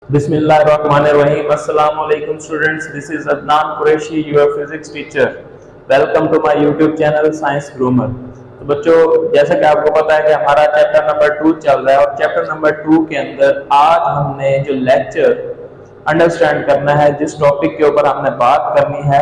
Bismillahirrahmanirrahim. Assalamu alaikum students. This is Adnan Qureshi, your physics teacher. Welcome to my YouTube channel Science Groomer. तो बच्चों, जैसा कि आपको पता है कि हमारा चैप्टर नंबर 2 चल रहा है और चैप्टर नंबर 2 के अंदर आज हमने जो लेक्चर अंडरस्टैंड करना है, जिस टॉपिक के ऊपर हमने बात करनी है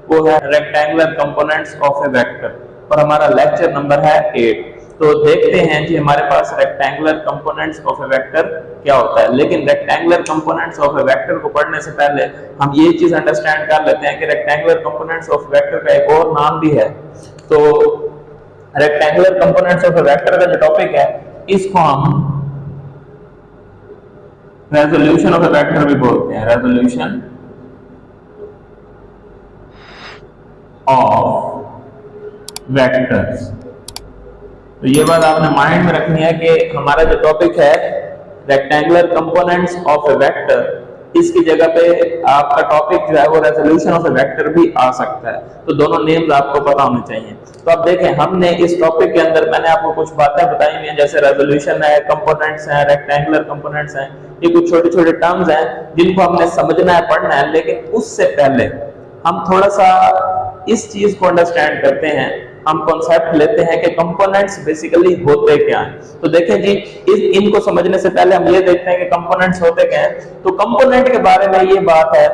वो है rectangular components of a vector और हमारा लेक्चर नंबर है 8। तो देखते हैं कि हमारे पास rectangular components of a vector क्या होता है। लेकिन rectangular components of a vector को पढ़ने से पहले हम ये चीज अंडरस्टैंड कर लेते हैं कि रेक्टेंगुलर कंपोनेंट्स ऑफ वेक्टर का एक और नाम भी है। तो rectangular components of a vector का जो टॉपिक है इसको हम रेजोल्यूशन ऑफ ए वेक्टर भी बोलते हैं। Resolution of vectors. तो ये बात आपने माइंड में रखनी है कि हमारा जो टॉपिक है rectangular components of a vector, इसकी जगह पे आपका टॉपिक जो है वो रेजोल्यूशन ऑफ ए वेक्टर भी आ सकता है। तो दोनों नेम्स आपको पता होने चाहिए। तो अब देखें, हमने इस टॉपिक के अंदर मैंने आपको कुछ बातें बताई हुई हैं, जैसे रेजोल्यूशन है, कंपोनेंट्स हैं, रेक्टेंगुलर कंपोनेंट्स हैं। ये कुछ छोटे छोटे टर्म्स हैं जिनको हमने समझना है, पढ़ना है। लेकिन उससे पहले हम थोड़ा सा इस चीज को अंडरस्टैंड करते हैं, हम कॉन्सेप्ट लेते हैं कि कंपोनेंट्स बेसिकली होते क्या हैं। तो देखें जी, इनको समझने से पहले हम ये देखते हैं कि कंपोनेंट्स होते क्या हैं। तो कंपोनेंट के बारे में ये बात है,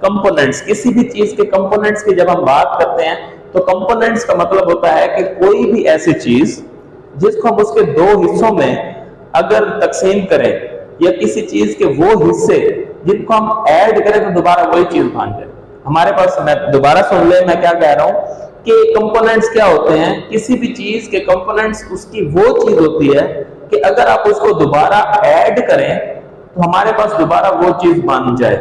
कंपोनेंट्स किसी भी चीज के कंपोनेंट्स की जब हम बात करते हैं तो कंपोनेंट्स का मतलब होता है कि कोई भी ऐसी चीज जिसको हम उसके दो हिस्सों में अगर तकसीम करें या किसी चीज के वो हिस्से जिनको हम ऐड करें तो दोबारा वही चीज बन जाए। हमारे पास, मैं दोबारा सुन ले मैं क्या कह रहा हूं कि कंपोनेंट्स क्या होते हैं। किसी भी चीज के कंपोनेंट्स उसकी वो चीज होती है कि अगर आप उसको दोबारा ऐड करें तो हमारे पास दोबारा वो चीज बन जाए।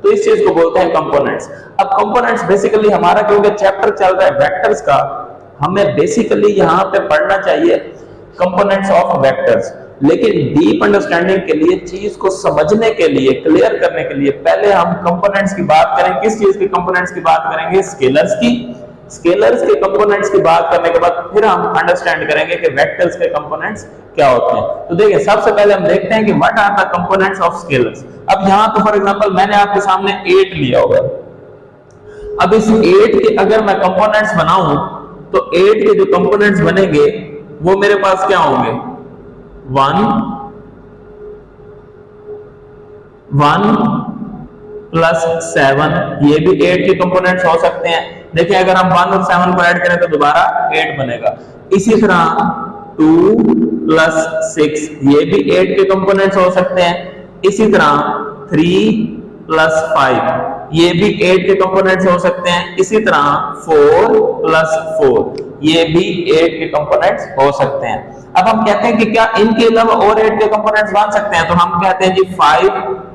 तो इस चीज को बोलते हैं कंपोनेंट्स। अब कंपोनेंट्स बेसिकली हमारा, क्योंकि चैप्टर चल रहा है वेक्टर्स का, हमें बेसिकली यहाँ पे पढ़ना चाहिए कंपोनेंट्स ऑफ वेक्टर्स। लेकिन डीप अंडरस्टैंडिंग के लिए, चीज को समझने के लिए, क्लियर करने के लिए पहले हम कंपोनेंट्स की बात करें। किस चीज के कंपोनेंट्स की बात करेंगे? स्केलर्स की। स्केलर्स के कंपोनेंट्स की बात करने के बाद फिर हम अंडरस्टैंड करेंगे कि वेक्टर्स के कंपोनेंट्स क्या होते हैं। तो देखिए, सबसे पहले हम देखते हैं कि what are the components of scalars. अब यहाँ तो फॉर एग्जांपल मैंने आपके सामने 8 लिया होगा। अब इस 8 के अगर मैं कंपोनेंट्स बनाऊं तो 8 के जो कंपोनेंट्स बनेंगे वो मेरे पास क्या होंगे? 1 प्लस 7, ये भी 8 के कंपोनेंट्स हो सकते हैं। देखिए, अगर हम 1 और 7 को ऐड करें तो दोबारा 8 बनेगा। इसी तरह 2 प्लस 6, ये भी 8 के कंपोनेंट्स हो सकते हैं। इसी तरह 3 प्लस 5, ये भी 8 के कंपोनेंट्स हो सकते हैं। इसी तरह 4 प्लस 4, ये भी 8 के कंपोनेंट्स हो सकते हैं। अब हम कहते हैं कि क्या इनके अलावा और 8 के कंपोनेंट्स बन सकते हैं? तो हम कहते हैं जी 5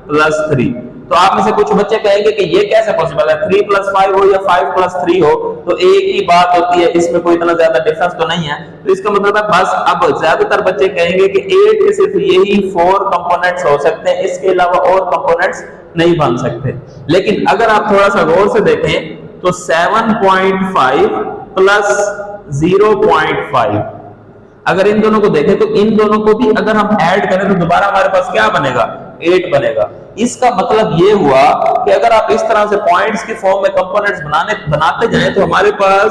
प्लस 3। तो आप में से कुछ बच्चे कहेंगे कि ये कैसे पॉसिबल है? 3 प्लस 5 हो या 5 प्लस 3 हो तो एक ही बात होती है, इसमें कोई इतना ज्यादा डिफरेंस तो नहीं है। तो इसका मतलब है बस, अब ज्यादातर बच्चे कहेंगे कि 8 के सिर्फ यही 4 कंपोनेंट्स हो सकते हैं, इसके अलावा और कंपोनेंट्स नहीं बन सकते। लेकिन अगर आप थोड़ा सा गौर से देखें तो 7.5 प्लस 0.5, अगर इन दोनों को देखें तो इन दोनों को भी अगर हम ऐड करें तो दोबारा हमारे पास क्या बनेगा? 8 बनेगा। इसका मतलब ये हुआ कि अगर आप इस तरह से पॉइंट्स की फॉर्म में कंपोनेंट्स बनाते जाएं तो हमारे पास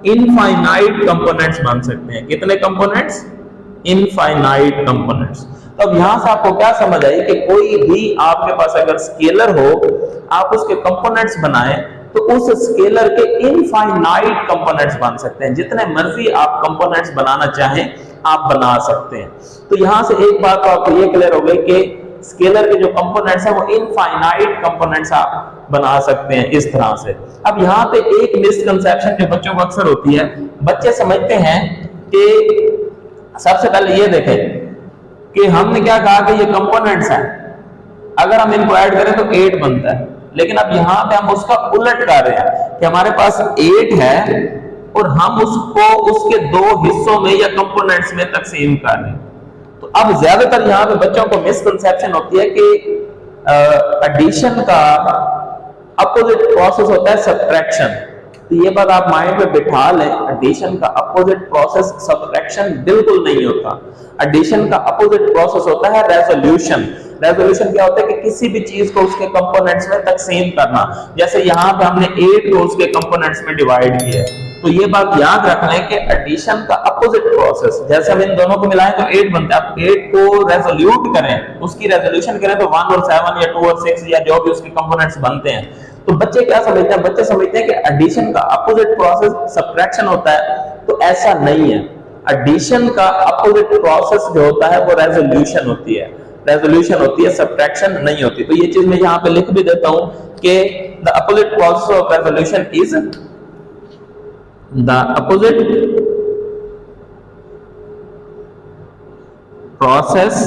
इनफाइनाइट कंपोनेंट्स बन सकते हैं। कितने कंपोनेंट्स? Infinite components. तो अब यहां से आपको क्या समझ आई कि कोई भी आपके पास अगर स्केलर हो, आप उसके कंपोनेंट्स बनाएं तो उस स्केलर के इनफाइनाइट कंपोनेंट्स बन सकते हैं। जितने मर्जी आप कंपोनेंट्स बनाना चाहें आप बना सकते हैं। तो यहां से एक बात तो आपको ये क्लियर हो गई कि स्केलर के जो कंपोनेंट्स हैं वो इनफाइनाइट कंपोनेंट्स आप बना सकते हैं इस तरह से। अब यहाँ पे एक मिसकंसेप्शन जो बच्चों को अक्सर होती है, बच्चे समझते हैं कि सबसे पहले ये देखें कि हमने क्या कहा कि ये कंपोनेंट्स हैं, अगर हम इनको ऐड करें तो 8 बनता है। लेकिन अब यहाँ पे हम उसका उलट कर रहे हैं कि हमारे पास 8 है और हम उसको उसके दो हिस्सों में या कंपोनेंट्स में तकसीम कर रहे हैं। तो अब ज्यादातर यहाँ पे बच्चों को मिसकंसेप्शन होती है कि एडिशन का अपोजिट प्रोसेस होता है सब्ट्रैक्शन। तो ये बात आप माइंड में बिठा लें, एडिशन का अपोजिट प्रोसेस सब्ट्रैक्शन बिल्कुल नहीं होता। एडिशन का अपोजिट प्रोसेस होता है रेजोल्यूशन। रेजोल्यूशन क्या होता है कि किसी भी चीज को उसके कंपोनेंट्स में तकसीम करना। जैसे यहाँ पे हमने 8 को उसके कंपोनेंट्स में डिवाइड किया है, तो ये बात याद रख लें कि एडिशन का अपोजिट प्रोसेस, जैसे हम इन दोनों को मिलाएं तो 8 बनता है। आप 8 को रेजोल्यूट करें, उसकी रेजोल्यूशन करें तो 1 और 7 या 2 और 6 या जो भी उसके कंपोनेंट्स बनते हैं। तो बच्चे क्या समझते हैं? बच्चे समझते हैं कि एडिशन का अपोजिट प्रोसेस सब्ट्रैक्शन होता है, तो ऐसा नहीं है। एडिशन का अपोजिट प्रोसेस जो होता है वो रेजोल्यूशन होती है, रेजोल्यूशन होती है, सब्ट्रैक्शन नहीं होती। तो ये चीज मैं यहाँ पे लिख भी देता हूं कि the opposite process of resolution is the opposite process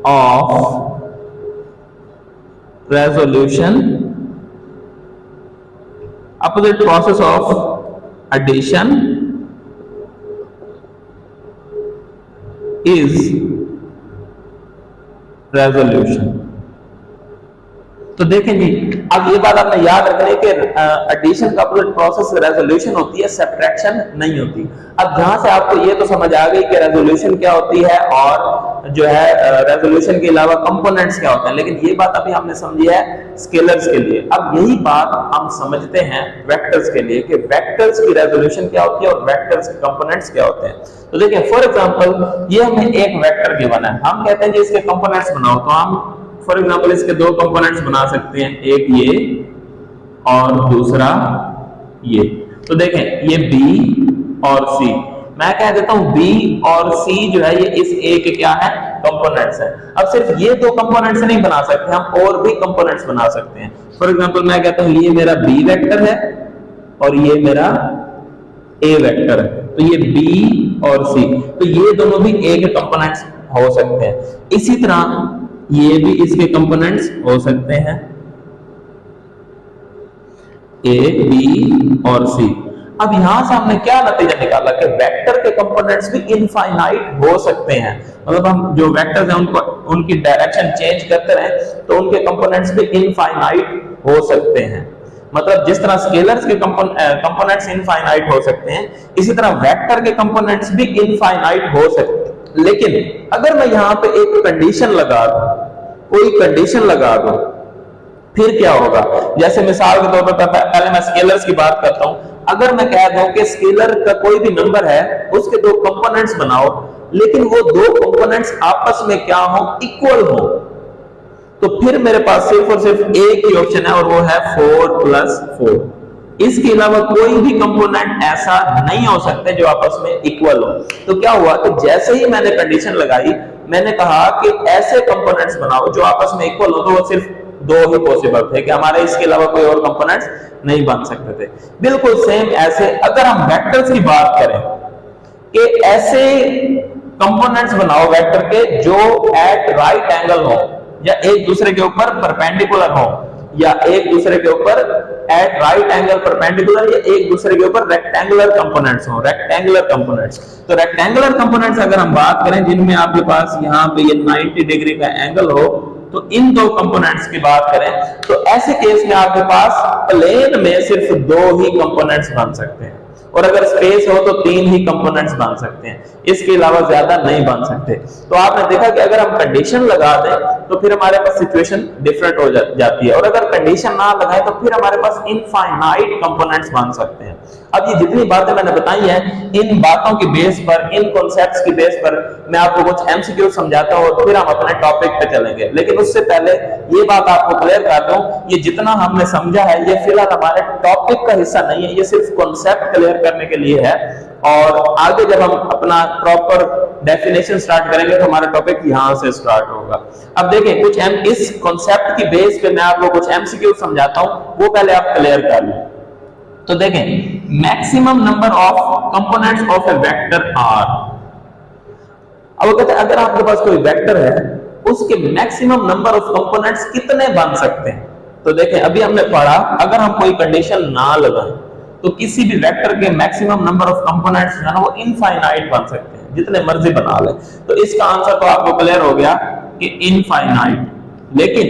of resolution, opposite process of addition is resolution। तो देखें जी, अब ये बात आपने याद रखनी है कि एडिशन का प्रोसेस रेजोल्यूशन होती है, सब्ट्रैक्शन नहीं होती। अब जहां से आपको ये तो समझ आ गई कि रेजोल्यूशन क्या होती है और जो है रेजोल्यूशन के अलावा कंपोनेंट्स क्या होते हैं, लेकिन ये बात अभी हमने समझी है स्केलर्स के लिए। अब यही बात हम समझते हैं वेक्टर्स के लिए कि वेक्टर्स की रेजोल्यूशन क्या होती है और वेक्टर्स के कंपोनेंट्स क्या होते हैं। तो देखिए फॉर एग्जांपल ये हमें एक वेक्टर गिवन है, हम कहते हैं कि इसके कंपोनेंट्स बनाओ, तो हम फॉर एग्जांपल इसके दो कंपोनेंट्स बना सकते हैं, एक ये और दूसरा ये। तो देखें ये B और C, मैं कह देता हूं B और C जो है ये इस A के क्या है? कंपोनेंट्स है। अब सिर्फ ये दो कंपोनेंट्स नहीं बना सकते, हम और भी कंपोनेंट्स बना सकते हैं। फॉर एग्जांपल मैं कहता हूं ये मेरा B वेक्टर है और ये मेरा A वेक्टर है, तो ये B और C, तो ये दोनों भी A के कंपोनेंट्स हो सकते हैं। इसी तरह ये भी इसके कंपोनेंट्स हो सकते हैं, A, B और C। अब यहां से हमने क्या नतीजा निकाला कि वेक्टर के कंपोनेंट्स भी इनफाइनाइट हो सकते हैं। मतलब हम जो वेक्टर्स हैं उनको उनकी डायरेक्शन चेंज करते रहे तो उनके कंपोनेंट्स भी इनफाइनाइट हो सकते हैं। मतलब जिस तरह स्केलर्स के कंपोनेंट्स इनफाइनाइट हो सकते हैं, इसी तरह वेक्टर के कंपोनेंट्स भी इनफाइनाइट हो सकते हैं। लेकिन अगर मैं यहां पे एक कंडीशन लगा दूं, कोई कंडीशन लगा दूं, फिर क्या होगा? जैसे मिसाल के तौर पर पहले मैं स्केलर्स की बात करता हूं। अगर मैं कह दूं कि स्केलर का कोई भी नंबर है, उसके दो कंपोनेंट्स बनाओ, लेकिन वो दो कंपोनेंट्स आपस में क्या हो? इक्वल हो, तो फिर मेरे पास सिर्फ और सिर्फ एक ही ऑप्शन है और वो है 4 + 4। इसके अलावा कोई भी कंपोनेंट ऐसा नहीं हो सकते जो आपस में इक्वल हो। तो क्या हुआ कि जैसे ही मैंने कंडीशन लगाई, मैंने कहा कि ऐसे कंपोनेंट्स बनाओ जो आपस में इक्वल हो, तो वो सिर्फ दो ही पॉसिबल थे कि हमारे इसके अलावा कोई और कंपोनेंट्स नहीं बन सकते थे। बिल्कुल सेम ऐसे अगर हम वेक्टर्स की बात करें कि ऐसे कंपोनेंट्स बनाओ वेक्टर के जो एट राइट एंगल हो, या एक दूसरे के ऊपर परपेंडिकुलर हो, या एक दूसरे के ऊपर एट राइट एंगल परपेंडिकुलर, या एक दूसरे के ऊपर रेक्टेंगुलर कंपोनेंट्स हो, रेक्टेंगुलर कंपोनेंट्स। तो रेक्टेंगुलर कंपोनेंट्स अगर हम बात करें जिनमें आपके पास यहाँ पे ये 90 डिग्री का एंगल हो, तो इन दो कंपोनेंट्स की बात करें तो ऐसे केस में आपके पास प्लेन में सिर्फ दो ही कंपोनेंट्स बन सकते हैं, और अगर स्पेस हो तो 3 ही कंपोनेंट्स बन सकते हैं, इसके अलावा ज्यादा नहीं बन सकते। तो आपने देखा कि अगर हम कंडीशन लगा दें तो फिर हमारे पास सिचुएशन डिफरेंट हो जाती है, और अगर कंडीशन ना लगाए तो फिर हमारे पास इनफाइनाइट कंपोनेंट्स बन सकते हैं। अब ये जितनी बातें मैंने बताई हैं, इन बातों की बेस पर, इन कॉन्सेप्ट्स की बेस पर मैं आपको कुछ एमसीक्यू समझाता हूं, फिर हम अपने टॉपिक पे चलेंगे। लेकिन उससे पहले ये बात आपको क्लियर कर दूं, ये जितना हमने समझा है ये फिलहाल हमारे टॉपिक का हिस्सा नहीं है, ये सिर्फ कॉन्सेप्ट क्लियर करने के लिए है, और आगे जब हम अपना प्रॉपर डेफिनेशन स्टार्ट करेंगे तो हमारा टॉपिक यहां से स्टार्ट होगा। अब देखें कुछ इस कॉन्सेप्ट की बेस पे मैं आपको कुछ एमसीक्यू समझाता हूं, वो पहले आप क्लियर कर लें। तो देखें, maximum number of components of a vector R. अब कहते हैं अगर आपके पास कोई वेक्टर है, उसके मैक्सिमम नंबर ऑफ कंपोनेंट्स कितने बन सकते हैं। तो देखें अभी हमने पढ़ा, अगर हम कोई कंडीशन ना लगाएं तो किसी भी वेक्टर के मैक्सिमम नंबर ऑफ कंपोनेंट्स जो है ना वो इनफाइनाइट बन सकते हैं, जितने मर्जी बना ले। तो इसका आंसर तो आपको क्लियर हो गया कि इनफाइनाइट। लेकिन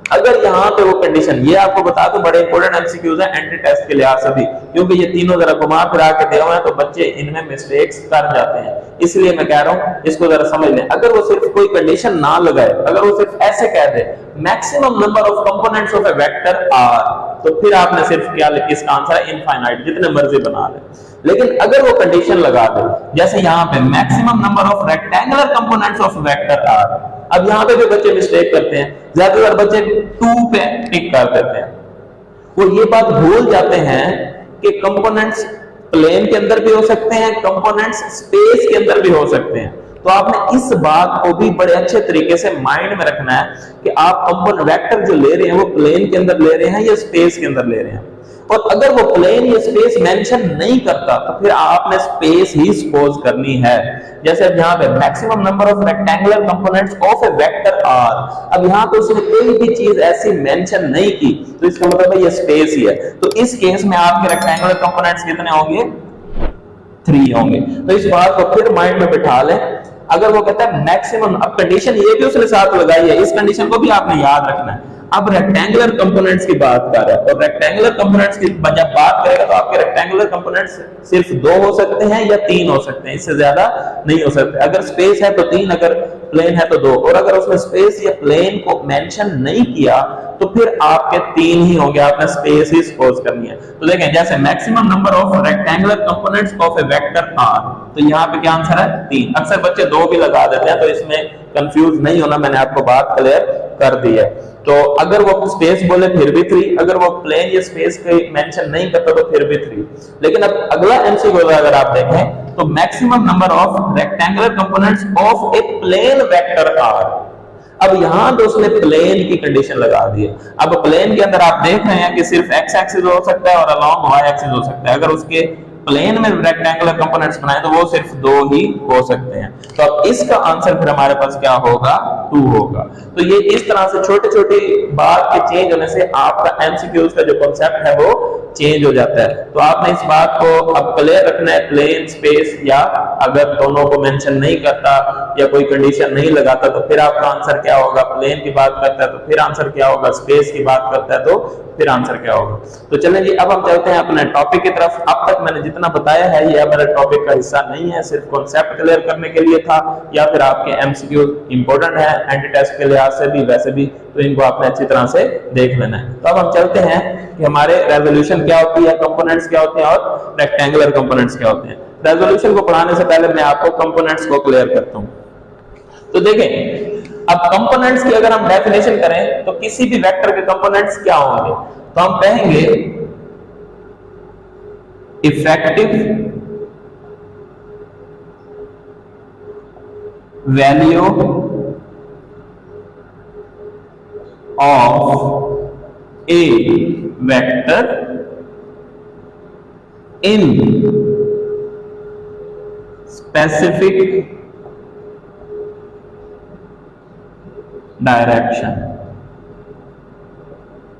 अगर यहाँ पे वो कंडीशन, ये आपको बता दूं बड़े इंपॉर्टेंट एमसीक्यूज है एंट्री टेस्ट के लिहाज से भी, क्योंकि ये तीनों जरा घुमा फिरा के दिए हुए हैं तो बच्चे इनमें मिस्टेक्स कर जाते हैं, इसलिए मैं कह रहा हूं इसको जरा समझ लें। अगर वो सिर्फ कोई कंडीशन ना लगाए, अगर वो सिर्फ ऐसे कह दे maximum number of components of a vector are, तो फिर आपने सिर्फ क्या लिखा, इसका आंसर है इनफाइनाइट, जितने मर्जी बना ले। लेकिन अगर वो कंडीशन लगा दे, जैसे यहाँ पे maximum number of rectangular components of vector R, अब यहाँ पे भी बच्चे मिस्टेक करते हैं, ज्यादातर बच्चे 2 पे टिक कर देते हैं। वो ये बात भूल जाते हैं कि कंपोनेंट्स प्लेन के अंदर भी हो सकते हैं, कंपोनेंट्स स्पेस के अंदर भी हो सकते हैं। तो आपने इस बात को भी बड़े अच्छे तरीके से माइंड में रखना है कि आप कंपोनेंट वेक्टर जो ले रहे हैं वो प्लेन के अंदर ले रहे हैं या स्पेस के अंदर ले रहे हैं। और अगर वो प्लेन या स्पेस मेंशन नहीं करता तो फिर आपने स्पेस ही सपोज करनी है। जैसे अब यहाँ पे maximum number of rectangular components of a vector R, अब यहाँ पे उसने कोई भी चीज ऐसी मेंशन नहीं की, तो इसका मतलब है ये स्पेस ही है। तो इस केस में आपके रेक्टेंगुलर कंपोनेंट्स कितने होंगे? 3 होंगे। तो इस बात को फिर माइंड में बिठा लें। अगर वो कहता है मैक्सिमम, अब कंडीशन ये भी उसने साथ लगाई है, इस कंडीशन को भी आपने याद रखना है। अब रेक्टेंगुलर कंपोनेंट्स की बात कर रहा है, और रेक्टेंगुलर कंपोनेंट्स की जब बात करेगा तो आपके रेक्टेंगुलर कंपोनेंट्स सिर्फ 2 हो सकते हैं या 3 हो सकते हैं, इससे ज्यादा नहीं हो सकते। अगर स्पेस है तो 3, अगर प्लेन है तो 2, और अगर उसने स्पेस या प्लेन को मेंशन नहीं किया तो फिर आपके 3 ही होंगे, आपने स्पेस ही सपोज करनी है। तो देखें, जैसे maximum number of rectangular components of a vector are, तो यहाँ पे क्या आंसर है? 3। अक्सर बच्चे 2 भी लगा देते हैं, तो इसमें कंफ्यूज नहीं होना, मैंने आपको बात क्लियर कर दी है। तो अगर वो स्पेस बोले फिर भी 3, अगर वो प्लेन या स्पेस के मेंशन नहीं करता तो फिर भी 3। लेकिन अब अगला एमसीक्यू अगर आप देखें तो maximum number of rectangular components of a plane vector R, अब यहां तो उसने प्लेन की कंडीशन लगा दी है। अब प्लेन के अंदर आप देख रहे हैं कि सिर्फ एक्स एक्सिस हो सकता है और अलोंग वाई एक्सिस हो सकता है। अगर उसके प्लेन में रेक्टेंगुलर कंपोनेंट्स बनाए तो वो सिर्फ 2 ही हो सकते हैं। तो अब इसका आंसर फिर हमारे पास क्या होगा? 2 होगा। तो ये इस तरह से छोटी छोटी बात के चेंज होने से आपका एमसीक्यूज का जो कॉन्सेप्ट है वो चेंज हो जाता है। तो आपने इस बात को अब क्लियर रखना है, प्लेन, स्पेस, या अगर दोनों को मेंशन नहीं करता या कोई कंडीशन नहीं लगाता तो फिर आपका आंसर क्या होगा? प्लेन की बात करता है तो फिर आंसर क्या होगा? स्पेस की बात करता है तो फिर आंसर क्या होगा? तो चलें जी, अब हम चलते हैं अपने टॉपिक की तरफ। अब तक मैंने जितना बताया है ये हमारे टॉपिक का हिस्सा नहीं है, सिर्फ कॉन्सेप्ट क्लियर करने के लिए था, या फिर आपके एमसीक्यू इंपॉर्टेंट है एंटी टेस्ट के लिहाज से भी, वैसे भी, तो इनको आपने अच्छी तरह से देख लेना है। तो अब हम चलते हैं कि हमारे रेजोल्यूशन क्या होती है, कंपोनेंट्स क्या होते हैं और रेक्टेंगुलर कंपोनेंट्स क्या होते हैं। रेजोल्यूशन को पढ़ाने से पहले मैं आपको कंपोनेंट्स को क्लियर करता हूं। तो देखें, अब कंपोनेंट्स की अगर हम डेफिनेशन करें तो किसी भी वेक्टर के कंपोनेंट्स क्या होंगे, तो हम कहेंगे effective value of a vector in specific direction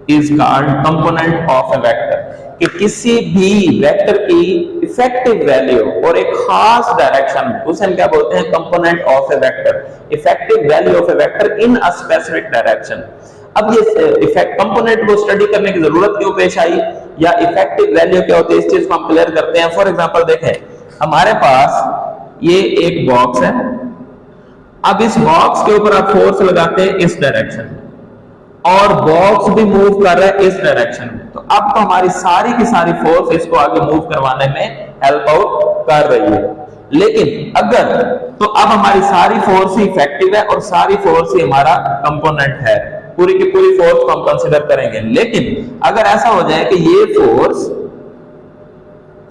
is called component of a vector. कि किसी भी वेक्टर की इफेक्टिव वैल्यू और एक खास डायरेक्शन में, उसे हम क्या बोलते हैं? Component of a vector. Effective value of a vector in a specific direction. अब ये इफेक्ट कंपोनेंट को स्टडी करने की जरूरत क्यों पेश आई, या इफेक्टिव वैल्यू क्या होती है, इस चीज को हम क्लियर करते हैं। फॉर एग्जांपल देखें, हमारे पास ये एक बॉक्स है, अब इस बॉक्स के ऊपर आप फोर्स लगाते हैं इस डायरेक्शन में, और बॉक्स भी मूव कर रहा है इस डायरेक्शन में, तो अब तो हमारी सारी की सारी फोर्स इसको आगे मूव करवाने में हेल्प आउट कर रही है। लेकिन अगर, तो अब हमारी सारी फोर्स ही इफेक्टिव है और सारी फोर्स ही हमारा कंपोनेंट है, पूरी की पूरी फोर्स को हम कंसीडर करेंगे। लेकिन अगर ऐसा हो जाए कि ये फोर्स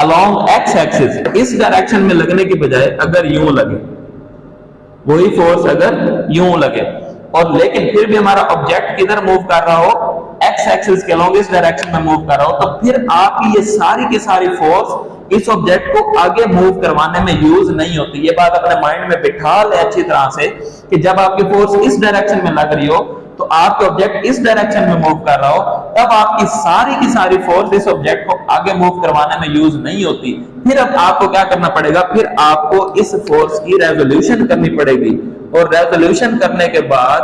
अलोंग एक्स एक्सिस इस डायरेक्शन में लगने की बजाय अगर यूं लगे, वही फोर्स अगर यूं लगे, और लेकिन फिर भी हमारा ऑब्जेक्ट किधर मूव कर रहा हो? एक्स एक्सिस के अलोंग इस डायरेक्शन में मूव कर रहा हो, तो फिर आपकी ये सारी की सारी फोर्स इस ऑब्जेक्ट को आगे मूव करवाने में यूज नहीं होती। ये बात अपने माइंड में बिठा ले अच्छी तरह से कि जब आपकी फोर्स इस डायरेक्शन में लग रही हो तो आपका ऑब्जेक्ट इस डायरेक्शन में मूव कर रहा हो, तब आपकी की सारी फोर्स इस ऑब्जेक्ट को आगे मूव करवाने में यूज नहीं होती। फिर अब आपको क्या करना पड़ेगा, फिर आपको इस फोर्स की रेजोल्यूशन करनी पड़ेगी, और रेजोल्यूशन करने के बाद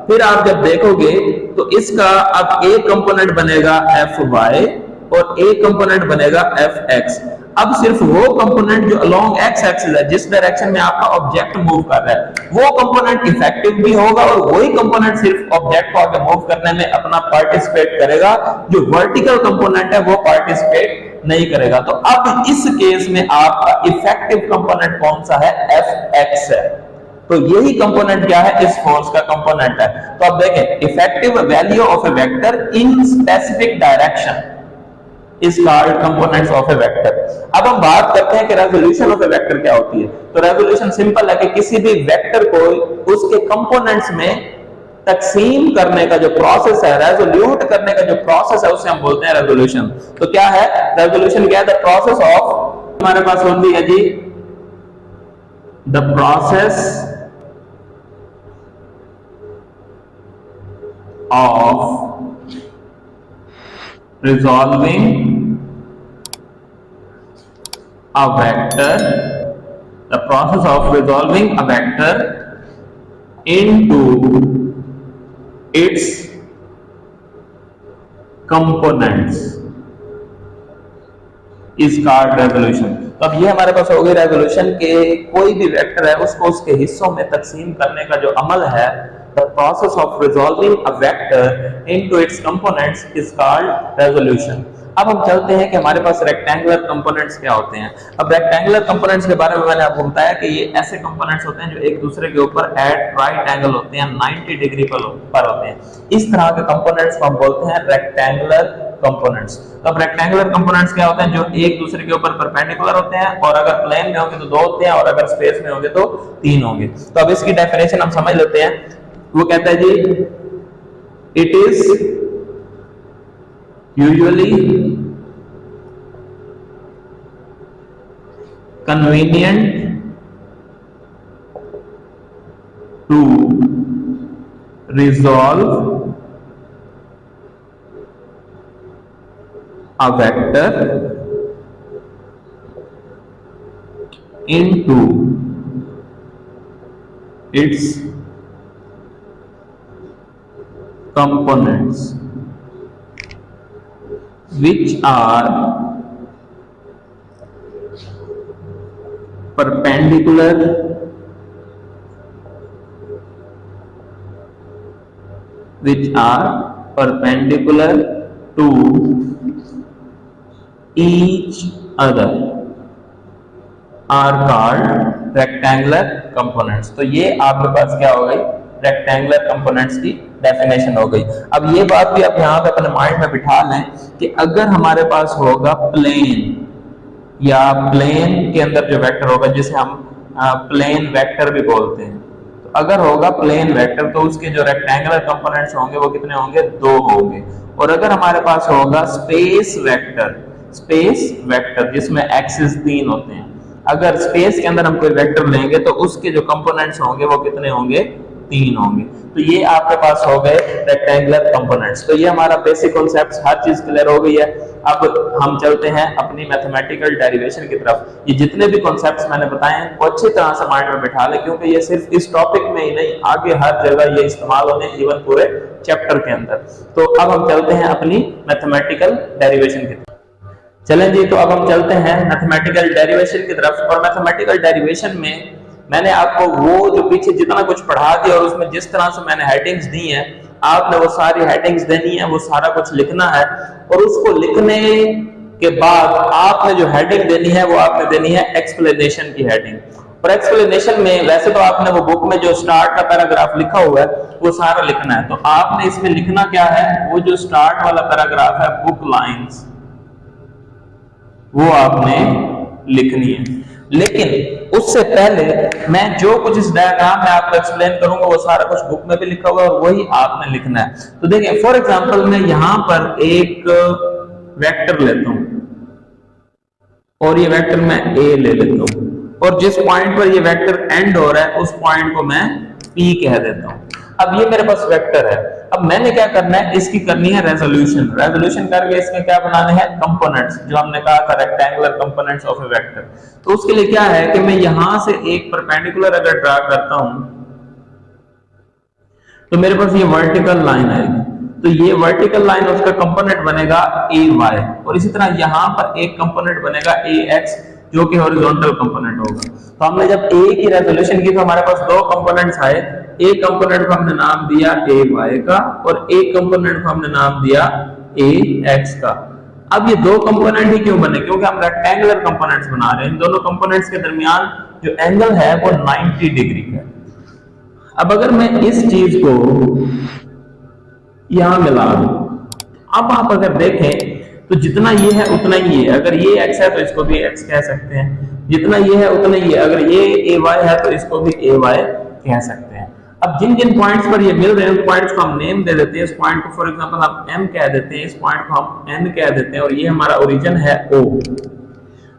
फिर आप जब देखोगे तो इसका अब एक कंपोनेंट बनेगा Fy और एक कंपोनेंट बनेगा Fx। अब सिर्फ वो कंपोनेंट जो अलोंग एक्स एक्सिस है, जिस डायरेक्शन में आपका ऑब्जेक्ट मूव कर रहा है, वो कंपोनेंट इफेक्टिव भी होगा और वही कंपोनेंट सिर्फ ऑब्जेक्ट को आगे मूव करने में अपना पार्टिसिपेट करेगा। जो वर्टिकल कंपोनेंट है वो पार्टिसिपेट नहीं करेगा। तो अब इस केस में आपका इफेक्टिव कंपोनेंट कौन सा है, Fx है। तो यही कंपोनेंट क्या है, इस फोर्स का कंपोनेंट है। तो अब देखें, effective value of a vector in specific direction is called components of a vector। अब हम बात करते हैं कि रेजोल्यूशन ऑफ ए वेक्टर क्या होती है। तो रेजोल्यूशन सिंपल है कि किसी भी वेक्टर को उसके कंपोनेंट्स में तकसीम करने का जो प्रोसेस है, रेजोल्यूट करने का जो प्रोसेस है, उसे हम बोलते हैं रेजोल्यूशन। तो क्या है रेजोल्यूशन, क्या है, द प्रोसेस ऑफ, हमारे पास होती है जी the process of resolving a vector, the process of resolving a vector into its components is called resolution। तो अब ये हमारे पास हो गई रेजोल्यूशन के कोई भी वेक्टर है उसको उसके हिस्सों में तकसीम करने का जो अमल है, the process of resolving a vector into its components is called resolution। अब हम चलते हैं कि हमारे पास रेक्टेंगुलर कंपोनेंट्स क्या होते हैं। अब रेक्टेंगुलर कंपोनेंट्स के बारे में मैंने आपको बताया कि ये ऐसे कंपोनेंट्स होते हैं जो एक दूसरे के ऊपर एट राइट एंगल होते हैं, 90 डिग्री पर होते हैं। इस तरह के कंपोनेंट्स को हम बोलते हैं रेक्टेंगुलर कंपोनेंट्स। तो अब रेक्टेंगुलर कंपोनेंट्स क्या होते हैं, जो एक दूसरे के ऊपर परपेंडिकुलर होते हैं, और अगर प्लेन में होंगे तो 2 होते हैं, और अगर स्पेस में होंगे तो 3 होंगे। तो अब इसकी डेफिनेशन हम समझ लेते हैं। वो कहता है जी, it is usually convenient to resolve a vector into its components which are perpendicular to each other are called rectangular components। तो ये आपके पास क्या हो गई, रेक्टेंगुलर कंपोनेंट्स की डेफिनेशन हो गई। अब ये बात भी आप यहाँ पे अपने माइंड में बिठा लें कि अगर हमारे पास होगा प्लेन, या प्लेन के अंदर जो वेक्टर होगा जिसे हम प्लेन वेक्टर भी बोलते हैं, तो अगर होगा प्लेन वेक्टर तो उसके जो रेक्टेंगुलर कंपोनेंट्स होंगे वो कितने होंगे, 2 होंगे। और अगर हमारे पास होगा स्पेस वेक्टर जिसमें एक्सिस 3 होते हैं, अगर स्पेस के अंदर हम कोई वेक्टर लेंगे तो उसके जो कंपोनेंट्स होंगे वो कितने होंगे, 3 होंगे। तो ये आपके पास हो गए रेक्टेंगुलर कंपोनेंट्स। तो ये हमारा बेसिक कॉन्सेप्ट्स, हर चीज क्लियर हो गई है। अब हम चलते हैं अपनी मैथमेटिकल डेरिवेशन की तरफ। ये जितने भी कॉन्सेप्ट्स मैंने बताए हैं वो अच्छी तरह से माइंड में बिठा लें, क्योंकि ये सिर्फ इस टॉपिक में ही नहीं, आगे हर जगह ये इस्तेमाल होने, इवन पूरे चैप्टर के अंदर। तो अब हम चलते हैं अपनी मैथमेटिकल डेरिवेशन की तरफ। चलें जी, तो अब हम चलते हैं मैथमेटिकल डेरिवेशन की तरफ। और मैथमेटिकल डेरिवेशन में मैंने आपको वो जो पीछे जितना कुछ पढ़ा दिया और उसमें जिस तरह से मैंने हेडिंग्स दी हैं, आपने वो सारी हेडिंग्स देनी है, वो सारा कुछ लिखना है, और उसको लिखने के बाद आपने जो हेडिंग देनी है वो आपने देनी है एक्सप्लेनेशन की हेडिंग। और एक्सप्लेनेशन में वैसे तो आपने वो बुक में जो स्टार्ट का पैराग्राफ लिखा हुआ है वो सारा लिखना है। तो आपने इसमें लिखना क्या है, वो जो स्टार्ट वाला पैराग्राफ है, बुक लाइंस, वो आपने लिखनी है। लेकिन उससे पहले मैं जो कुछ इस डायग्राम में आपको एक्सप्लेन करूंगा वो सारा कुछ बुक में भी लिखा हुआ है और वही आपने लिखना है। तो देखिए, फॉर एग्जांपल मैं यहां पर एक वेक्टर लेता हूं और ये वेक्टर मैं ए ले लेता हूं, और जिस पॉइंट पर ये वेक्टर एंड हो रहा है उस पॉइंट को मैं पी कह देता हूं। अब ये मेरे पास वेक्टर है अब मैंने क्या करना है, इसकी करनी है रेजोल्यूशन। रेजोल्यूशन करके इसमें क्या बनाने हैं, कंपोनेंट्स, जो हमने कहा था rectangular components of a vector. तो उसके लिए क्या है कि मैं यहां से एक परपेंडिकुलर अगर ड्रा करता हूं तो मेरे पास ये वर्टिकल लाइन आएगी, तो ये वर्टिकल लाइन उसका कंपोनेंट बनेगा ए वाई, और इसी तरह यहां पर एक कंपोनेंट बनेगा ए एक्स जो कि हॉरिजॉन्टल कंपोनेंट होगा। तो हमने जब ए की रेजोल्यूशन की तो हमारे पास दो कंपोनेंट्स आए, एक कंपोनेंट को हमने नाम दिया ए वाई का और एक कंपोनेंट को हमने नाम दिया ए एक्स का। अब ये दो कंपोनेंट ही क्यों बने, क्योंकि हम रेक्टेंगुलर कंपोनेंट्स बना रहे हैं। इन दोनों कंपोनेंट्स के दरमियान जो एंगल है वो 90 डिग्री है। अब अगर मैं इस चीज को यहां मिला दूं, अब आप अगर देखें तो जितना ये है उतना ही है, अगर ये x है तो इसको भी x कह सकते हैं, जितना ये है उतना ही है, अगर ये ay है तो इसको भी ay कह सकते हैं। अब जिन जिन पॉइंट्स पर ये मिल रहे हैं उन पॉइंट्स को हम नेम दे देते हैं। इस पॉइंट को फॉर एग्जांपल हम m कह देते हैं, इस पॉइंट को हम n कह देते हैं, और ये हमारा ओरिजिन है O।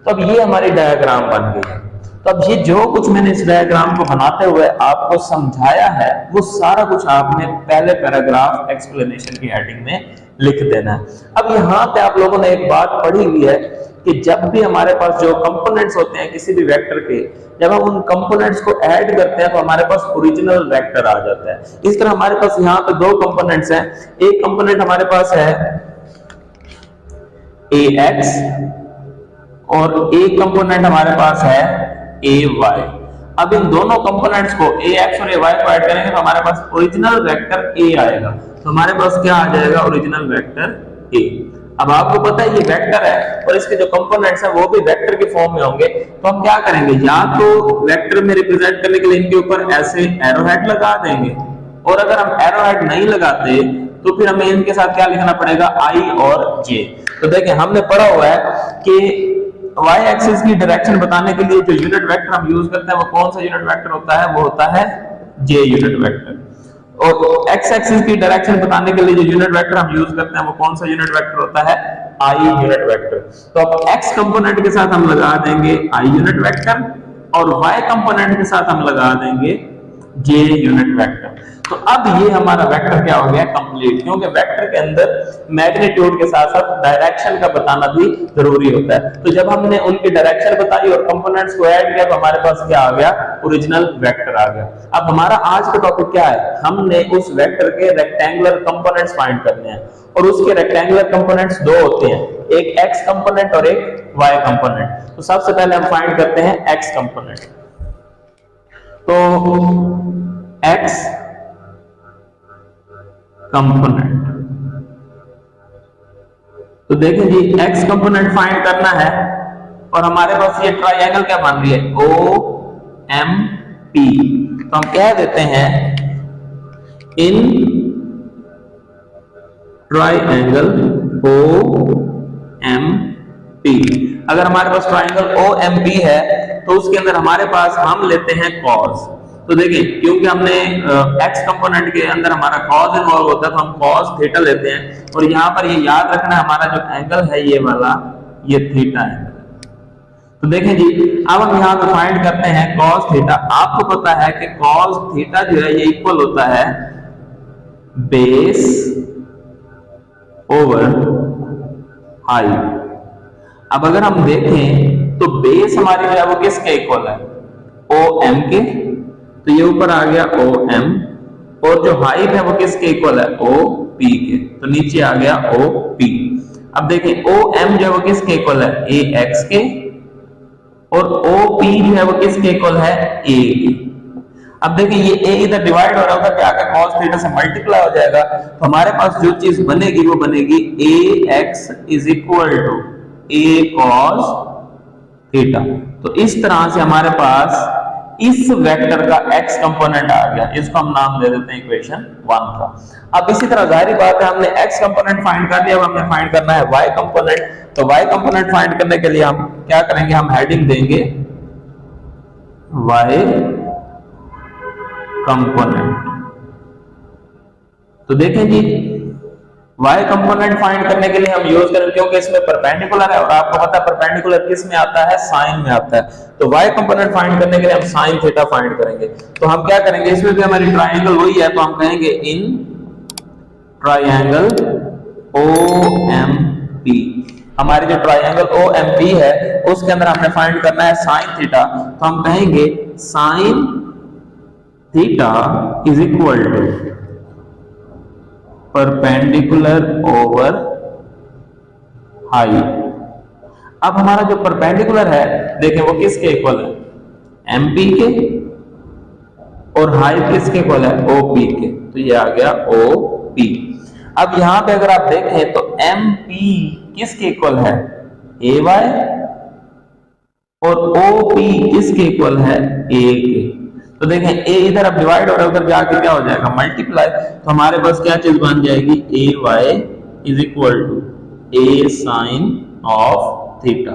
तो अब ये हमारी डायग्राम बन गई है। तो अब ये जो कुछ मैंने इस डायग्राम को बनाते हुए आपको समझाया है वो सारा कुछ आपने पहले पैराग्राफ एक्सप्लेनेशन की हेडिंग में लिख देना है। अब यहाँ पे आप लोगों ने एक बात पढ़ी हुई है कि जब भी हमारे पास जो कंपोनेंट्स होते हैं किसी भी वेक्टर के, जब हम उन कंपोनेंट्स को ऐड करते हैं तो हमारे पास ओरिजिनल वेक्टर आ जाता है। इस तरह हमारे पास यहाँ पे दो कंपोनेंट्स हैं, एक कंपोनेंट हमारे पास है ax और एक कंपोनेंट हमारे पास है ay। अब इन दोनों कंपोनेंट्स को ax और ay को ऐड करेंगे तो हमारे पास ओरिजिनल वेक्टर a आएगा। तो हमारे पास क्या आ जाएगा, ओरिजिनल वेक्टर a। अब आपको पता है ये वेक्टर है और इसके जो कंपोनेंट्स हैं वो भी वेक्टर के फॉर्म में होंगे। तो हम क्या करेंगे, या तो वेक्टर में रिप्रेजेंट करने के लिए इनके ऊपर ऐसे एरो हेड लगा देंगे, और अगर हम एरो हेड नहीं लगाते तो फिर हमें इनके साथ क्या लिखना पड़ेगा, i और j। तो देखिए हमने पढ़ा हुआ है कि y एक्सिस की डायरेक्शन बताने के लिए जो यूनिट वेक्टर हम यूज करते हैं वो कौन सा यूनिट वेक्टर होता है, वो होता है j यूनिट वेक्टर। और x एक्सिस की डायरेक्शन बताने के लिए जो यूनिट वेक्टर हम यूज करते हैं वो कौन सा यूनिट वेक्टर होता है, i यूनिट वेक्टर। तो अब x कंपोनेंट के साथ हम लगा देंगे i यूनिट वेक्टर और y कंपोनेंट के साथ हम लगा देंगे j यूनिट वेक्टर। तो अब ये हमारा वेक्टर क्या हो गया, कंप्लीट, क्योंकि वेक्टर के अंदर मैग्नीट्यूड के साथ साथ डायरेक्शन का बताना भी जरूरी होता है। तो जब हमने उनकी डायरेक्शन बताई और कंपोनेंट्स को ऐड किया तो हमारे पास क्या आ गया, ओरिजिनल वेक्टर आ गया। अब हमारा आज का टॉपिक क्या है, हमने उस वेक्टर के रेक्टेंगुलर कंपोनेंट्स फाइंड करने हैं, और उसके रेक्टेंगुलर कंपोनेंट्स दो होते हैं, एक x कंपोनेंट और एक y कंपोनेंट। तो सबसे पहले हम फाइंड करते हैं x कंपोनेंट। तो x कंपोनेंट, तो देखें जी x कंपोनेंट फाइंड करना है और हमारे पास ये ट्रायंगल क्या बन रही है, OMP। तो हम कह देते हैं इन ट्रायंगल OMP। अगर हमारे पास ट्रायंगल OMP है तो उसके अंदर हमारे पास हम लेते हैं cos। तो देखिए क्योंकि हमने x कंपोनेंट के अंदर हमारा cos इन्वॉल्व होता है तो हम cos थीटा लेते हैं, और यहाँ पर ये याद रखना हमारा जो एंगल है ये वाला, ये थीटा एंगल। तो देखें जी अब हम यहाँ पे फाइंड करते हैं cos थीटा। आपको पता है कि cos थीटा जो है ये इक्वल होता है बेस ओवर हाइट। अब अगर हम देखें तो बेस हमारी जो है वो किसके इक्वल है, OM के। तो ये ऊपर आ गया OM, और जो हाइट है वो किसके इक्वल है, OP के। तो नीचे आ गया OP। अब देखिए OM जो है वो किसके इक्वल है, AX के, और OP जो है वो किसके इक्वल है, A के। अब देखिए ये A इधर डिवाइड हो रहा होगा, क्या क्या cos थीटा से मल्टीप्लाई हो जाएगा, तो हमारे पास जो चीज बनेगी वो बनेगी AX is equal to A cos theta. तो इस तरह से हमारे पास इस वेक्टर का x कंपोनेंट आ गया, इसको हम नाम दे देते हैं इक्वेशन 1 का। अब इसी तरह जाहिर बात है हमने x कंपोनेंट फाइंड कर लिया, अब हमें फाइंड करना है y कंपोनेंट। तो y कंपोनेंट फाइंड करने के लिए हम क्या करेंगे, हम हेडिंग देंगे y कंपोनेंट। तो देखें जी y कंपोनेंट फाइंड करने के लिए हम यूज करें, क्योंकि इसमें परपेंडिकुलर है और आपको पता है परपेंडिकुलर किस में आता है, साइन में आता है। तो y कंपोनेंट फाइंड करने के लिए हम साइन थीटा फाइंड करेंगे। तो हम क्या करेंगे, इसमें भी हमारी ट्रायंगल वही है, तो हम कहेंगे इन ट्राइंगल OMP। हमारी जो ट्राइंगल OMP है उसके अंदर हमने फाइंड करना है साइन थीटा, तो हम कहेंगे sine theta is equal to perpendicular over height. अब हमारा जो परपेंडिकुलर है देखें वो किसके इक्वल है, MP के, और हाइट किसके इक्वल है, OP के, तो ये आ गया OP। अब यहां पे अगर आप देखें तो MP किसके इक्वल है, AY, और OP किसके इक्वल है, A के। तो देखें A इधर अब डिवाइड और उधर जाके क्या हो जाएगा, मल्टीप्लाई, तो हमारे पास क्या चीज बन जाएगी, AY is equal to A sine of theta.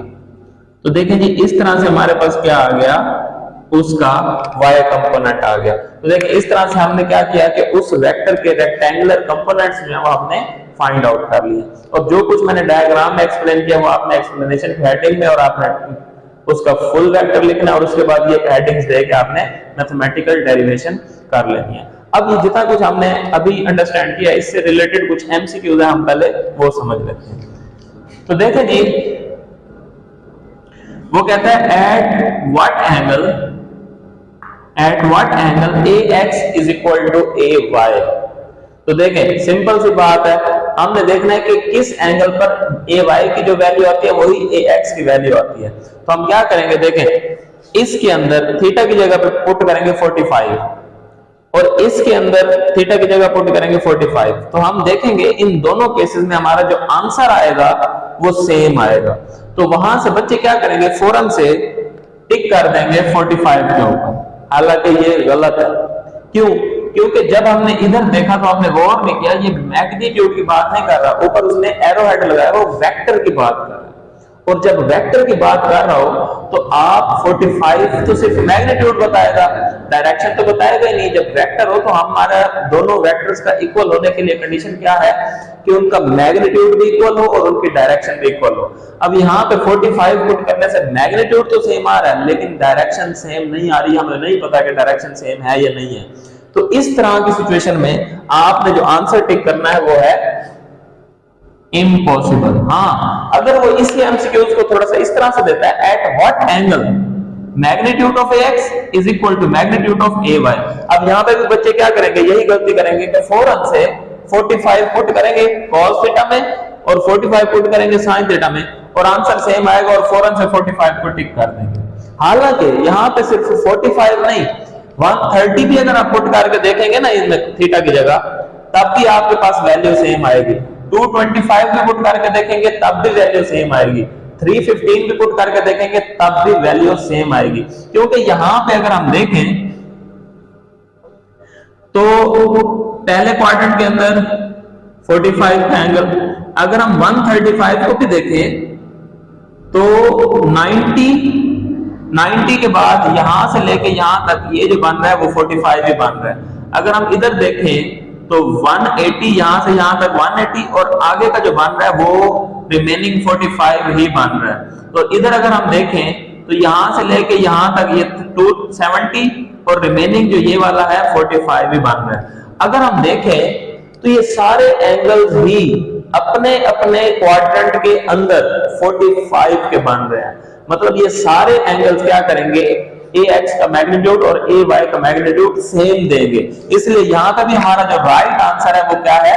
तो देखें जी इस तरह से हमारे पास क्या आ गया, उसका y कंपोनेंट आ गया। तो देखिए इस तरह से हमने क्या किया कि उस वेक्टर के रेक्टेंगुलर कंपोनेंट्स जो है वो हमने फाइंड आउट कर लिए, और जो कुछ मैंने डायग्राम में एक्सप्लेन किया वो आपने एक्सप्लेनेशन की हेडिंग में और आपने उसका फुल वेक्टर लिखना है, और उसके बाद ये हेडिंग्स दे के आपने मैथमेटिकल डेरिवेशन कर लेनी है। अब ये जितना कुछ हमने अभी अंडरस्टैंड किया इससे रिलेटेड कुछ MCQs है, हम पहले वो समझ लेते हैं। तो देखें जी वो कहता है at what angle AX is equal to AY। तो देखें सिंपल सी बात है, हमने देखना है कि किस एंगल पर AY की जो वैल्यू आती है वही AX की वैल्यू आती है। तो हम क्या करेंगे, देखें इसके अंदर थीटा की जगह पे पुट करेंगे 45 और इसके अंदर थीटा की जगह पुट करेंगे 45। तो हम देखेंगे इन दोनों केसेस में हमारा जो आंसर आएगा वो सेम आएगा। तो वहां से बच्चे क्या करेंगे, फौरन से टिक कर देंगे 45 के ऊपर। हालांकि ये गलत है, क्यों, क्योंकि जब हमने इधर देखा तो हमने गौर नहीं किया, ये मैग्नीट्यूड की बात नहीं कर रहा, ऊपर उसने एरो हेड लगाया, वो वेक्टर की बात कर रहा है। और जब वेक्टर की बात कर रहा हो तो आप 45 तो सिर्फ मैग्नीट्यूड बताएगा, डायरेक्शन तो बताएगा ही नहीं। जब वेक्टर हो तो हमारा दोनों वेक्टर्स का इक्वल होने के लिए कंडीशन क्या है कि उनका मैग्नीट्यूड भी इक्वल हो और उनकी डायरेक्शन भी इक्वल हो। अब यहाँ पे 45 पुट करने से मैग्नीट्यूड तो सेम आ रहा है लेकिन डायरेक्शन सेम नहीं आ रही, हमें नहीं पता कि डायरेक्शन सेम है या नहीं है। तो इस तरह की सिचुएशन में आपने जो आंसर टिक करना है वो है इम्पॉसिबल। हाँ, अगर वो इसी एमसीक्यूज को थोड़ा सा इस तरह से देता है, at what angle magnitude of AX is equal to magnitude of AY। अब यहाँ पे भी बच्चे क्या करेंगे, यही गलती करेंगे कि फौरन से 45 पुट करेंगे cos थीटा में और 45 पुट करेंगे sin थीटा में और आंसर सेम आएगा और फौरन से 45 को टिक कर देंगे। हालांकि यहाँ पे सिर्फ 45 नहीं 130 भी अगर आप पुट करके देखेंगे ना इसमें थीटा की जगह, तब भी आपके पास वैल्यू सेम आएगी। 225 भी पुट करके देखेंगे तब भी वैल्यू सेम आएगी। 315 भी पुट करके देखेंगे तब भी वैल्यू सेम आएगी, क्योंकि यहां पे अगर हम देखें तो पहले क्वाड्रेंट के अंदर 45 का एंगल, अगर हम 135 को भी देखें तो 90 के बाद यहां से लेके यहां तक ये जो बन रहा है वो 45 भी बन रहा है। अगर हम इधर देखें तो 180 यहां से यहां तक 180 और आगे का जो बन रहा है वो रिमेनिंग 45 ही बन रहा है। तो इधर अगर हम देखें तो यहां से लेके यहां तक ये 270 और रिमेनिंग जो ये वाला है 45 ही बन रहा है। अगर हम देखें तो ये सारे एंगल्स ही अपने अपने क्वाड्रेंट के अंदर 45 के बन रहे हैं। मतलब ये सारे एंगल्स क्या करेंगे, AX का मैग्नीट्यूड और AY का मैग्नीट्यूड सेम देंगे। इसलिए यहां का भी हमारा जो राइट आंसर है वो क्या है,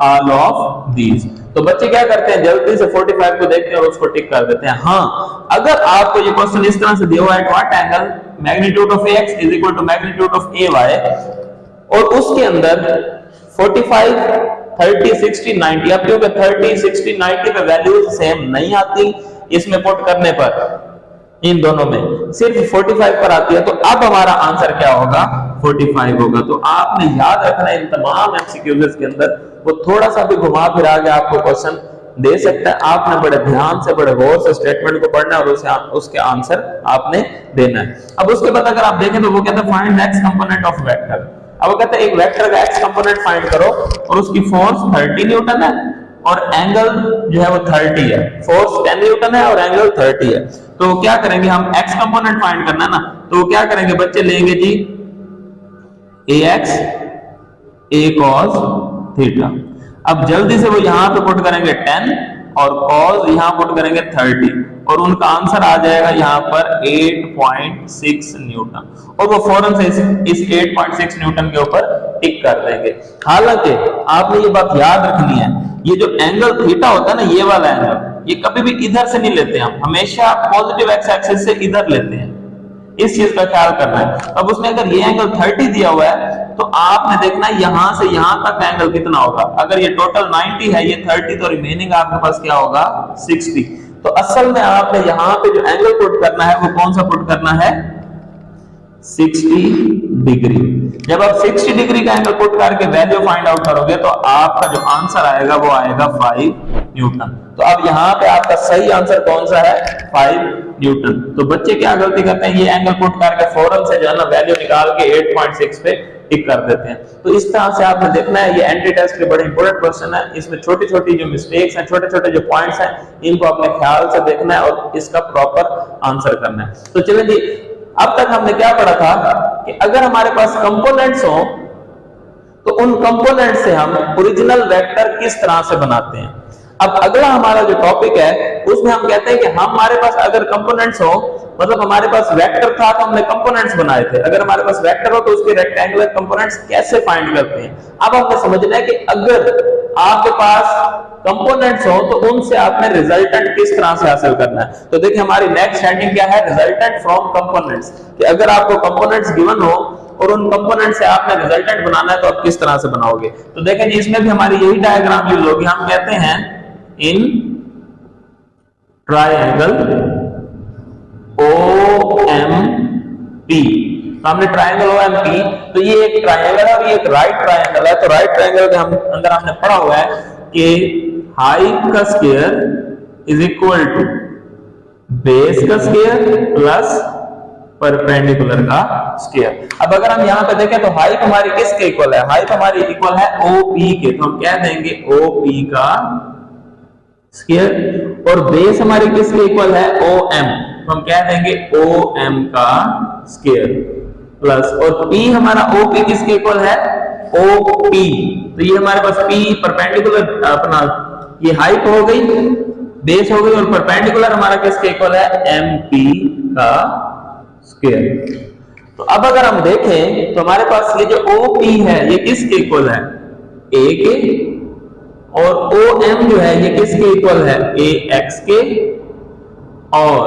ऑल ऑफ दीज। तो बच्चे क्या करते हैं, जल्दी से 45 को देखते हैं और उसको टिक कर देते हैं। हाँ, अगर आपको ये क्वेश्चन इस तरह से दिया हुआ है, what angle magnitude of AX is equal to magnitude of AY, और उसके अंदर 45 30 60 90, अब क्योंकि 30 60 90 पे वैल्यूज सेम नहीं आती, इसमें पुट करने पर इन दोनों में सिर्फ 45 पर आती है, तो अब हमारा आंसर क्या होगा, 45 होगा। तो आपने याद रखना इन तमाम एमसीक्यूज के अंदर वो थोड़ा सा भी घुमा फिरा के आपको क्वेश्चन दे सकता है। आपने बड़े ध्यान से बड़े गौर से स्टेटमेंट को पढ़ना है और उसके आंसर आपने देना है। अब उसके बाद अगर आप देखें तो वो कहता है find x component of vector. अब वो कहता है एक वेक्टर का x कंपोनेंट फाइंड करो और उसकी फोर्स 30 न्यूटन है और एंगल जो है वो 30 है। फोर्स 10 न्यूटन है और एंगल 30 है। तो क्या करेंगे, हम x कंपोनेंट फाइंड करना है ना, तो क्या करेंगे बच्चे, लेंगे जी AX A cos थीटा। अब जल्दी से वो यहाँ पे पुट करेंगे 10 और cos यहाँ पुट करेंगे 30 और उनका आंसर आ जाएगा यहाँ पर 8.6 न्यूटन और वो फौरन से इस 8.6 न्यूटन के ऊपर टिक कर देंगे। हालांकि आपने ये बात याद रखनी है, ये जो एंगल थीटा होता है ना, ये वाला एंगल, ये कभी भी इधर से नहीं लेते, हम हमेशा पॉजिटिव एक्स एक्सिस से इधर लेते हैं, इस चीज का ख्याल करना है। अब उसमें अगर ये एंगल 30 दिया हुआ है तो आपने देखना है यहां से यहां तक एंगल कितना होगा। अगर ये टोटल 90 है, ये 30, तो रिमेनिंग आपके पास क्या होगा 60। तो असल में आपने यहां पे जो एंगल पुट करना है वो कौन सा पुट करना है 60 डिग्री। जब आप 60 डिग्री का एंगल पुट करके वैल्यू फाइंड आउट करोगे तो आपका जो आंसर आएगा वो आएगा 5 न्यूटन। तो अब यहाँ पे आपका सही आंसर कौन सा है 5 न्यूटन। तो बच्चे क्या गलती करते हैं, ये एंगल पुट करके फौरन से जो है ना वैल्यू निकाल के 8.6 पे टिक कर देते हैं। तो इस तरह से आपने देखना है, ये एंटी टेस्ट के बड़े इंपॉर्टेंट क्वेश्चन है, इसमें छोटी छोटी जो मिस्टेक्स हैं, छोटे छोटे जो पॉइंट्स हैं, इनको अपने ख्याल से देखना है और इसका प्रॉपर आंसर करना है। तो चलिए जी, अब तक हमने क्या पढ़ा था कि अगर हमारे पास कंपोनेंट्स हो तो उन कंपोनेंट से हम ओरिजिनल वेक्टर किस तरह से बनाते हैं। अब अगला हमारा जो टॉपिक है उसमें हम कहते हैं कि हमारे पास अगर कंपोनेंट्स हो, मतलब हमारे पास वेक्टर था तो हमने कंपोनेंट्स बनाए थे, अगर हमारे पास वेक्टर हो तो उसके रेक्टेंगुलर कंपोनेंट्स कैसे फाइंड करते हैं। अब हमें समझना है कि अगर आपके पास कंपोनेंट्स हो तो उनसे आपने रिजल्टेंट किस तरह से हासिल करना है। तो देखिए हमारी नेक्स्ट हेडिंग क्या है, रिजल्टेंट फ्रॉम कंपोनेंट्स, कि अगर आपको कंपोनेंट्स गिवन हो और उन कंपोनेंट से आपने रिजल्टेंट बनाना है तो आप किस तरह से बनाओगे। तो देखें जी, इसमें भी हमारी यही डायग्राम यूज होगी। हम कहते हैं इन ट्रायंगल OMP, तो हमने ट्रायंगल OMP, तो ये एक ट्रायंगल है और ये एक राइट ट्रायंगल है। तो राइट ट्रायंगल के हम अंदर हमने पढ़ा हुआ है कि हाइट का square is equal to base का स्क्वायर प्लस परपेंडिकुलर का स्क्वायर। अब अगर हम यहाँ पे देखें तो हाइट हमारी किसके इक्वल है, हाइट हमारी इक्वल है OP के, तो हम कह देंगे OP का स्क्वायर, और बेस हमारी किसके इक्वल है OM, तो हम कह देंगे OM का स्क्वायर प्लस, और P हमारा OP किसके इक्वल है OP, तो ये हमारे पास P परपेंडिकुलर अपना ये हाइट हो गई, बेस हो गई, और परपेंडिकुलर हमारा किसके इक्वल है MP का स्क्वायर। तो अब अगर हम देखें तो हमारे पास ये जो OP है ये किसके इक्वल है A के, और OM जो है ये किसके इक्वल है AX के, और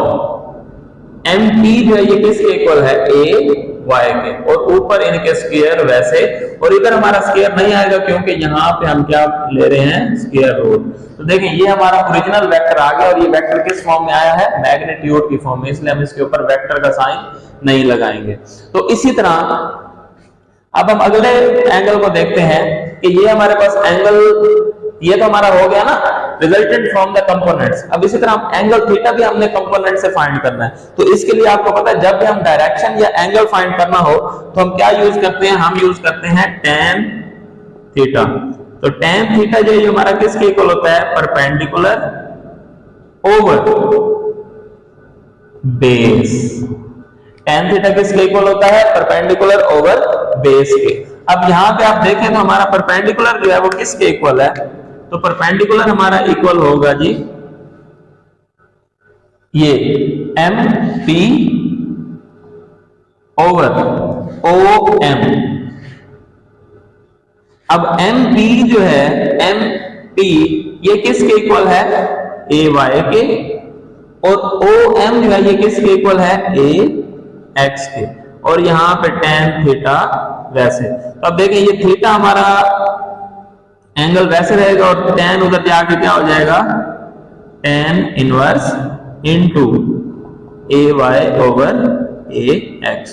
MP जो है ये किसके इक्वल है AY के, और ऊपर इनके स्क्वायर वैसे, और इधर हमारा स्क्वायर नहीं आएगा क्योंकि यहाँ पे हम क्या ले रहे हैं स्क्वायर रूट। तो देखिए ये हमारा ओरिजिनल वेक्टर आ गया, और ये वेक्टर किस फॉर्म में आया है मैग्नीट्यूड की फॉर्म में, इसलिए हम इसके ऊपर वेक्टर का साइन नहीं लगाएंगे। तो इसी तरह अब हम अगले एंगल को देखते हैं कि ये हमारे पास एंगल, ये तो हमारा हो गया ना रिजल्टेंट फ्रॉम द कंपोनेंट्स। अब इसी तरह हम एंगल थीटा भी हमने कंपोनेंट से फाइंड करना है। तो इसके लिए आपको पता है जब भी हम डायरेक्शन या एंगल फाइंड करना हो तो हम क्या यूज करते हैं, हम यूज करते हैं tan थीटा। तो tan थीटा जो है हमारा किसके इक्वल होता है perpendicular over base. tan theta किसके इक्वल होता है परपेंडिकुलर ओवर बेस के। अब यहां पे आप देखें तो हमारा परपेंडिकुलर जो है वो किसके इक्वल है, तो परपेंडिकुलर हमारा इक्वल होगा जी ये MP ओवर OM। अब MP जो है MP ये किसके इक्वल है AY के, और OM जो है ये किसके इक्वल है AX के, और यहां पे tan थीटा वैसे। तो अब देखें ये थीटा हमारा एंगल वैसे रहेगा और tan उधर जाके क्या हो जाएगा tan inverse into AY over AX।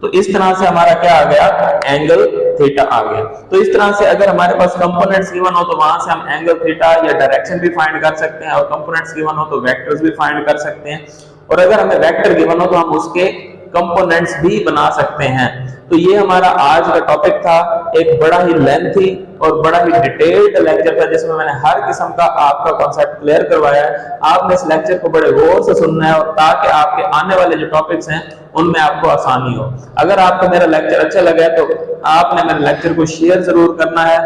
तो इस तरह से हमारा क्या आ गया एंगल थीटा आ गया। तो इस तरह से अगर हमारे पास कंपोनेंट्स गिवन हो तो वहां से हम एंगल थीटा या डायरेक्शन भी फाइंड कर सकते हैं, और कंपोनेंट्स गिवन हो तो वेक्टर्स भी फाइंड कर सकते हैं, और अगर हमें वेक्टर गिवन हो तो हम उसके कंपोनेंट्स भी बना सकते हैं। तो ये हमारा आज का टॉपिक था, एक बड़ा ही लेंथी और बड़ा ही डिटेल्ड लेक्चर था जिसमें मैंने हर किस्म का आपका कॉन्सेप्ट क्लियर करवाया है। आपने इस लेक्चर को बड़े गौर से सुनना है, और ताकि आपके आने वाले जो टॉपिक्स हैं उनमें आपको आसानी हो। अगर आपको मेरा लेक्चर अच्छा लगा है तो आपने मेरे लेक्चर को शेयर जरूर करना है,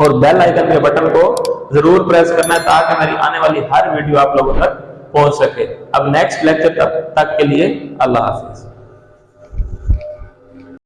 और बेल आइकन के बटन को जरूर प्रेस करना है ताकि मेरी आने वाली हर वीडियो आप लोगों तक पहुंच सके। अब नेक्स्ट लेक्चर तक के लिए अल्लाह हाफिज।